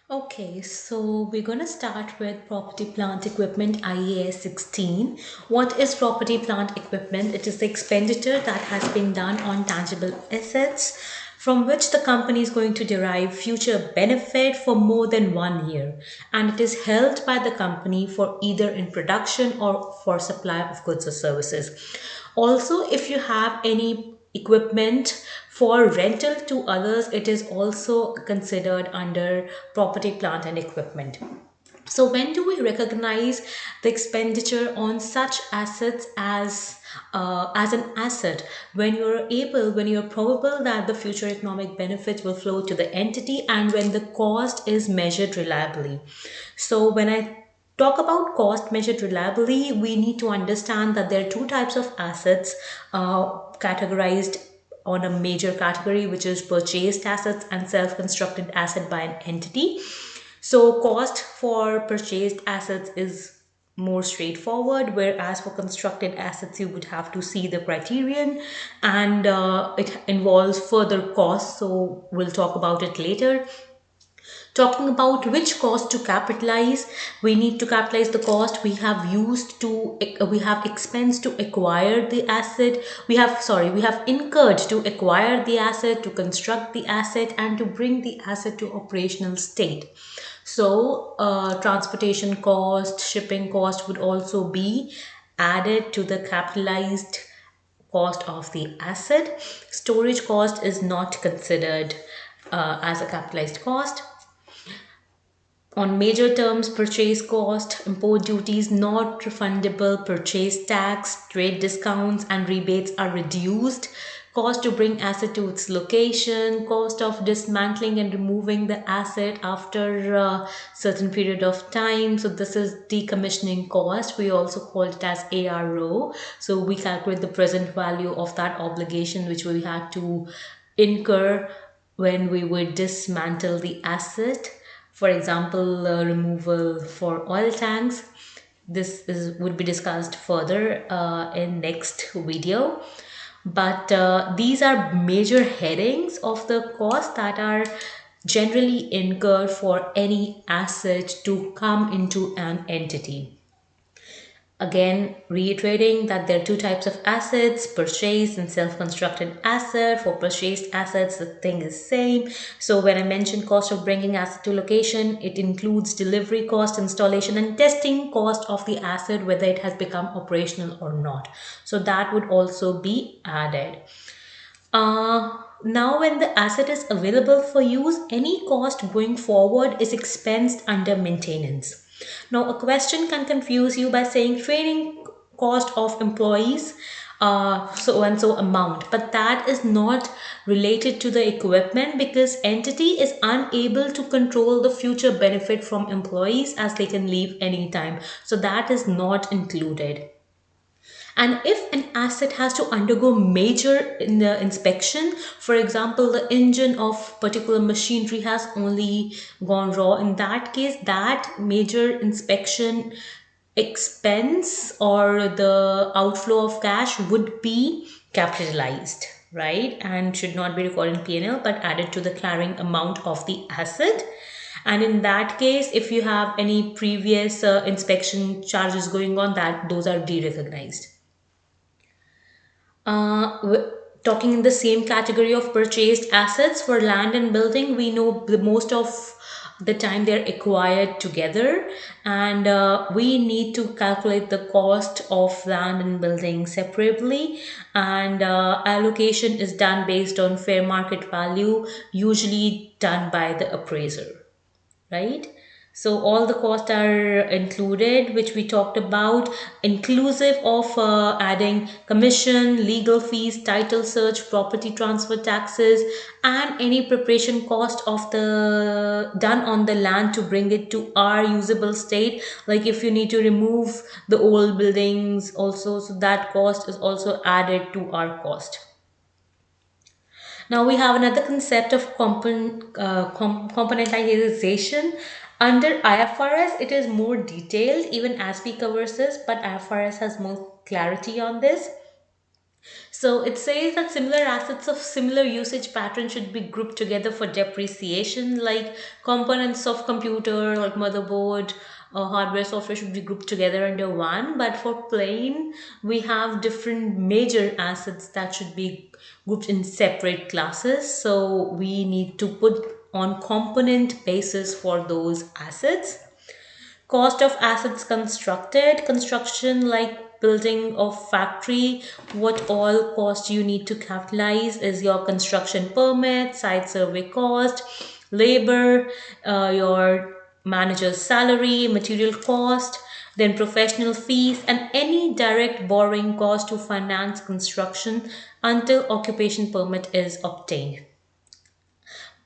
Okay, so we're going to start with property plant equipment IAS 16. What is property plant equipment? It is the expenditure that has been done on tangible assets from which the company is going to derive future benefit for more than 1 year, and it is held by the company for either in production or for supply of goods or services. Also, if you have any equipment for rental to others, it is also considered under property, plant, and equipment. So, when do we recognize the expenditure on such assets as an asset? When you're probable that the future economic benefits will flow to the entity, and when the cost is measured reliably. So, when I talk about cost measured reliably, we need to understand that there are two types of assets categorized on a major category, which is purchased assets and self-constructed asset by an entity. So cost for purchased assets is more straightforward, whereas for constructed assets you would have to see the criterion, and it involves further costs, so we'll talk about it later. Talking about which cost to capitalize, we need to capitalize the cost we have expense to acquire the asset. We have incurred to acquire the asset, to construct the asset, and to bring the asset to operational state. So, transportation cost, shipping cost would also be added to the capitalized cost of the asset. Storage cost is not considered as a capitalized cost. On major terms, purchase cost, import duties not refundable, purchase tax, trade discounts and rebates are reduced. Cost to bring asset to its location, cost of dismantling and removing the asset after a certain period of time. So this is decommissioning cost. We also call it as ARO. So we calculate the present value of that obligation which we had to incur when we would dismantle the asset. For example, removal for oil tanks. Would be discussed further in next video. But these are major headings of the costs that are generally incurred for any asset to come into an entity. Again, reiterating that there are two types of assets, purchased and self-constructed asset. For purchased assets, the thing is same. So when I mention cost of bringing asset to location, it includes delivery cost, installation and testing cost of the asset, whether it has become operational or not. So that would also be added. Now, when the asset is available for use, any cost going forward is expensed under maintenance. Now, a question can confuse you by saying training cost of employees, so and so amount, but that is not related to the equipment because entity is unable to control the future benefit from employees as they can leave anytime. So that is not included. And if an asset has to undergo major inspection, for example, the engine of particular machinery has only gone raw, in that case, that major inspection expense or the outflow of cash would be capitalized, right? And should not be recorded in P&L but added to the carrying amount of the asset. And in that case, if you have any previous inspection charges going on, that those are de-recognized. Talking in the same category of purchased assets for land and building, we know the most of the time they're acquired together, and we need to calculate the cost of land and building separately, and allocation is done based on fair market value, usually done by the appraiser, right? So all the costs are included, which we talked about, inclusive of adding commission, legal fees, title search, property transfer taxes, and any preparation cost of the done on the land to bring it to our usable state. Like if you need to remove the old buildings also, so that cost is also added to our cost. Now we have another concept of componentization. Under IFRS, it is more detailed, even as we covers this, but IFRS has more clarity on this. So it says that similar assets of similar usage pattern should be grouped together for depreciation, like components of computer, like motherboard, hardware, software should be grouped together under one. But for plain, we have different major assets that should be grouped in separate classes. So we need to put on component basis for those assets. Cost of assets constructed, construction like building of factory, what all cost you need to capitalize is your construction permit, site survey cost, labor, your manager's salary, material cost, then professional fees, and any direct borrowing cost to finance construction until occupation permit is obtained.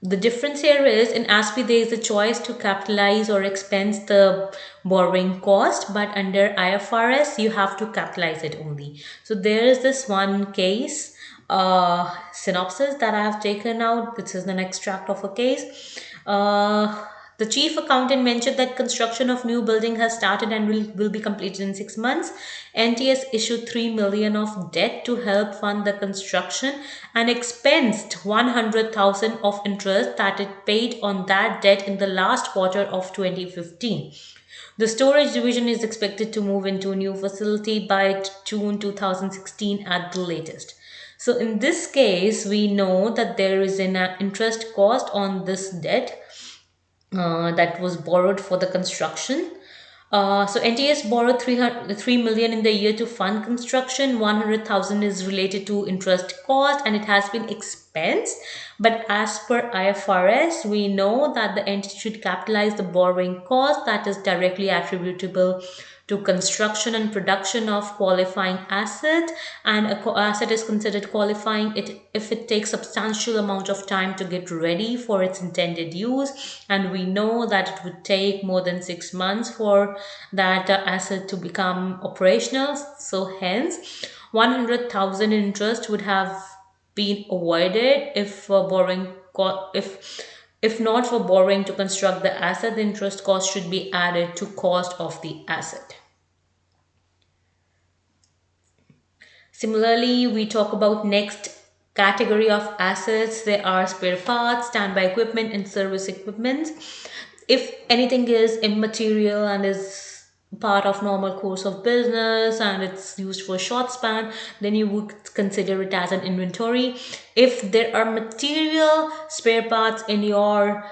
The difference here is in ASPE there is a choice to capitalize or expense the borrowing cost, but under IFRS you have to capitalize it only. So there is this one case synopsis that I have taken out. This is an extract of a case. The chief accountant mentioned that construction of new building has started and will be completed in 6 months. NTS issued 3 million of debt to help fund the construction and expensed 100,000 of interest that it paid on that debt in the last quarter of 2015. The storage division is expected to move into a new facility by June 2016 at the latest. So in this case, we know that there is an interest cost on this debt that was borrowed for the construction. So NTS borrowed 3 million in the year to fund construction. 100,000 is related to interest cost and it has been expensed. But as per IFRS, we know that the entity should capitalize the borrowing cost that is directly attributable to construction and production of qualifying asset, and asset is considered qualifying it if it takes substantial amount of time to get ready for its intended use, and we know that it would take more than 6 months for that asset to become operational. So hence 100,000 interest would have been avoided if if not for borrowing to construct the asset, the interest cost should be added to cost of the asset. Similarly, we talk about next category of assets. There are spare parts, standby equipment, and service equipment. If anything is immaterial and is part of normal course of business and it's used for a short span, then you would consider it as an inventory. If there are material spare parts in your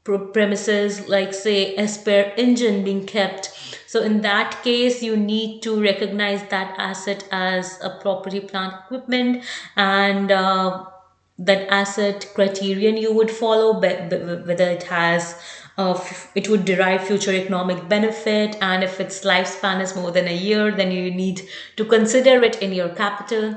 premises, like say a spare engine being kept, so in that case you need to recognize that asset as a property plant equipment, and that asset criterion you would follow, whether it has it would derive future economic benefit, and if its lifespan is more than a year, then you need to consider it in your capital.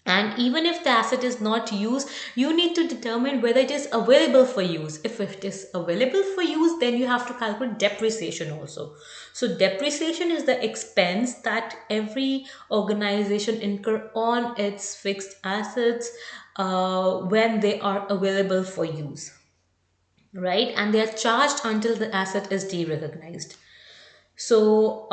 And even if the asset is not used, you need to determine whether it is available for use. If it is available for use, then you have to calculate depreciation also. So depreciation is the expense that every organization incur on its fixed assets when they are available for use, right? And they are charged until the asset is derecognized. So,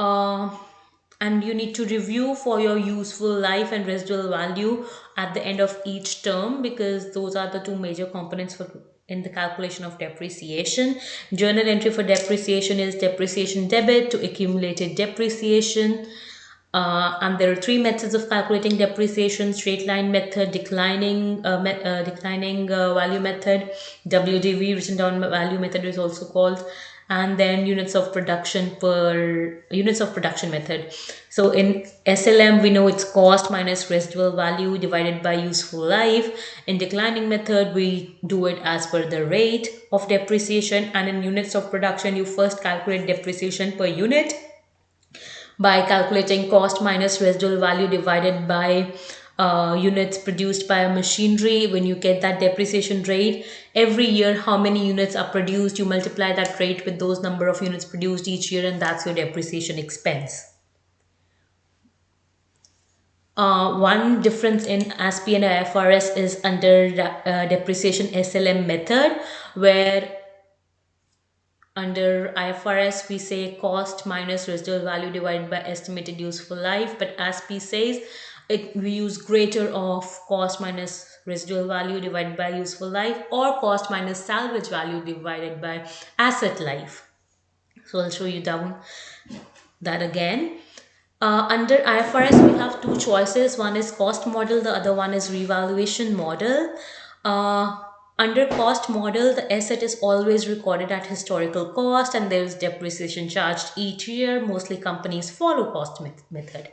and you need to review for your useful life and residual value at the end of each term, because those are the two major components for in the calculation of depreciation. Journal entry for depreciation is depreciation debit to accumulated depreciation. And there are three methods of calculating depreciation: straight line method, declining value method, WDV, written down value method is also called, and then units of production method. So in SLM, we know it's cost minus residual value divided by useful life. In declining method, we do it as per the rate of depreciation, and in units of production, you first calculate depreciation per unit by calculating cost minus residual value divided by units produced by a machinery. When you get that depreciation rate, every year how many units are produced, you multiply that rate with those number of units produced each year, and that's your depreciation expense. One difference in ASPE and IFRS is under depreciation SLM method, where under IFRS, we say cost minus residual value divided by estimated useful life, but ASPE says We use greater of cost minus residual value divided by useful life, or cost minus salvage value divided by asset life. So I'll show you down that again. Under IFRS, we have two choices. One is cost model, the other one is revaluation model. Uh, Under cost model, the asset is always recorded at historical cost and there is depreciation charged each year. Mostly companies follow cost method.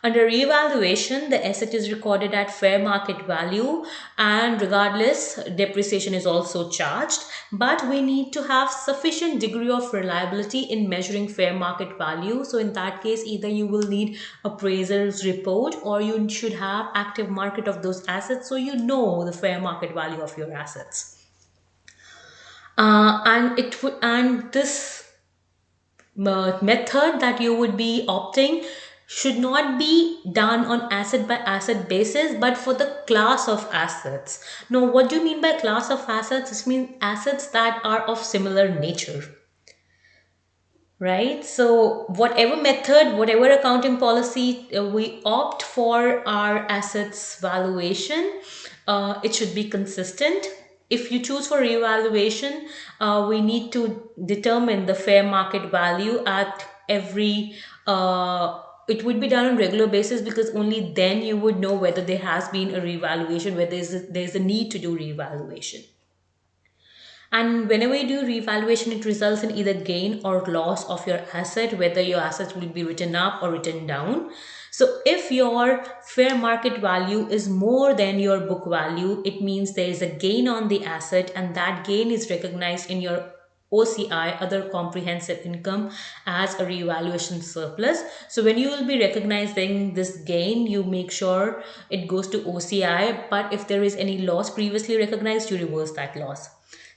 Under revaluation, the asset is recorded at fair market value and regardless, depreciation is also charged. But we need to have sufficient degree of reliability in measuring fair market value. So in that case, either you will need appraiser's report or you should have active market of those assets so you know the fair market value of your assets. And this method that you would be opting should not be done on asset by asset basis but for the class of assets. Now what do you mean by class of assets? This means assets that are of similar nature, right? So whatever method, whatever accounting policy we opt for our assets valuation, it should be consistent. If you choose for revaluation, we need to determine the fair market value at every it would be done on regular basis because only then you would know whether there has been a revaluation, whether there's a need to do revaluation. And whenever you do revaluation, it results in either gain or loss of your asset, whether your assets will be written up or written down. So if your fair market value is more than your book value, it means there is a gain on the asset and that gain is recognized in your OCI, other comprehensive income, as a revaluation surplus. So when you will be recognizing this gain, you make sure it goes to OCI, but if there is any loss previously recognized, you reverse that loss.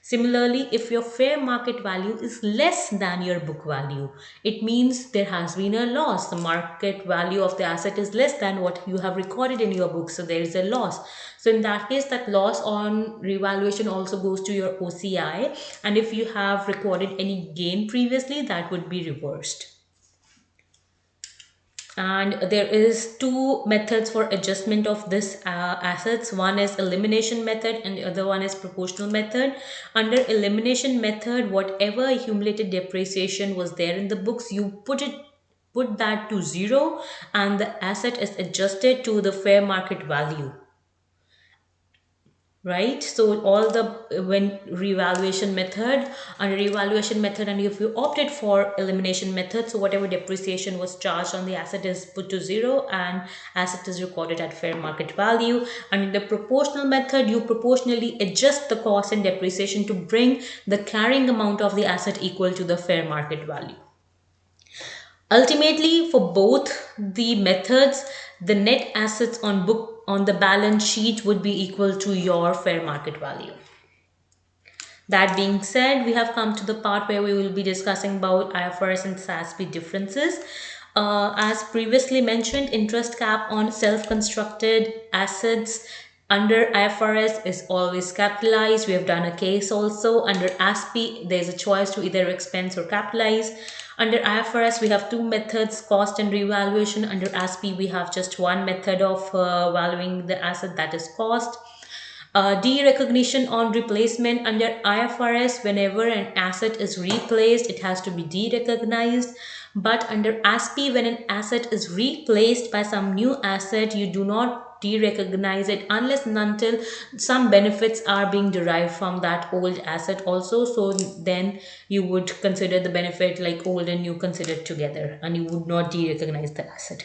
Similarly, if your fair market value is less than your book value, it means there has been a loss. The market value of the asset is less than what you have recorded in your book, so there is a loss. So in that case, that loss on revaluation also goes to your OCI, and if you have recorded any gain previously, that would be reversed. And there is two methods for adjustment of this assets. One is elimination method and the other one is proportional method. Under elimination method, whatever accumulated depreciation was there in the books, you put that to zero and the asset is adjusted to the fair market value, right? So all the when revaluation method, under revaluation method, and if you opted for elimination method, so whatever depreciation was charged on the asset is put to zero and asset is recorded at fair market value. And in the proportional method, you proportionally adjust the cost and depreciation to bring the carrying amount of the asset equal to the fair market value. Ultimately, for both the methods, the net assets on book on the balance sheet would be equal to your fair market value. That being said, we have come to the part where we will be discussing about IFRS and SASB differences. As previously mentioned, interest cap on self-constructed assets under IFRS is always capitalized. We have done a case also. Under ASPE, there is a choice to either expense or capitalize. Under IFRS, we have two methods, cost and revaluation. Under ASPE, we have just one method of valuing the asset, that is cost. De-recognition on replacement. Under IFRS, whenever an asset is replaced, it has to be de-recognized. But under ASPE, when an asset is replaced by some new asset, you do not de-recognize it unless and until some benefits are being derived from that old asset also. So then you would consider the benefit like old and new considered together and you would not de-recognize the asset.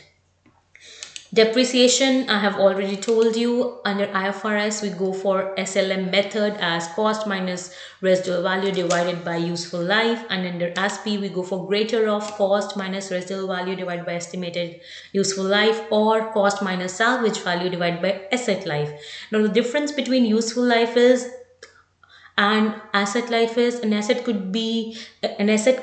Depreciation, I have already told you. Under IFRS, we go for SLM method as cost minus residual value divided by useful life. And under ASPE, we go for greater of cost minus residual value divided by estimated useful life, or cost minus salvage value divided by asset life. Now, the difference between useful life is and asset life is an asset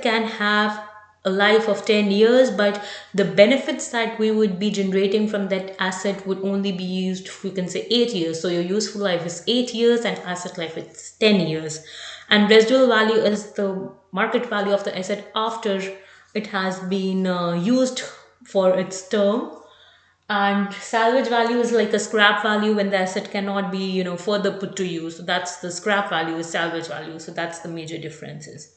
can have a life of 10 years, but the benefits that we would be generating from that asset would only be used, we can say 8 years. So your useful life is 8 years and asset life is 10 years. And residual value is the market value of the asset after it has been used for its term. And salvage value is like a scrap value when the asset cannot be, further put to use. So that's the scrap value is salvage value. So that's the major differences.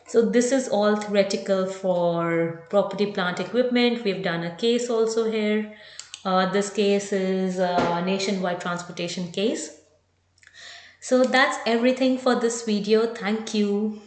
So this is all theoretical for property, plant, equipment. We've done a case also here. This case is a nationwide transportation case. So that's everything for this video. Thank you.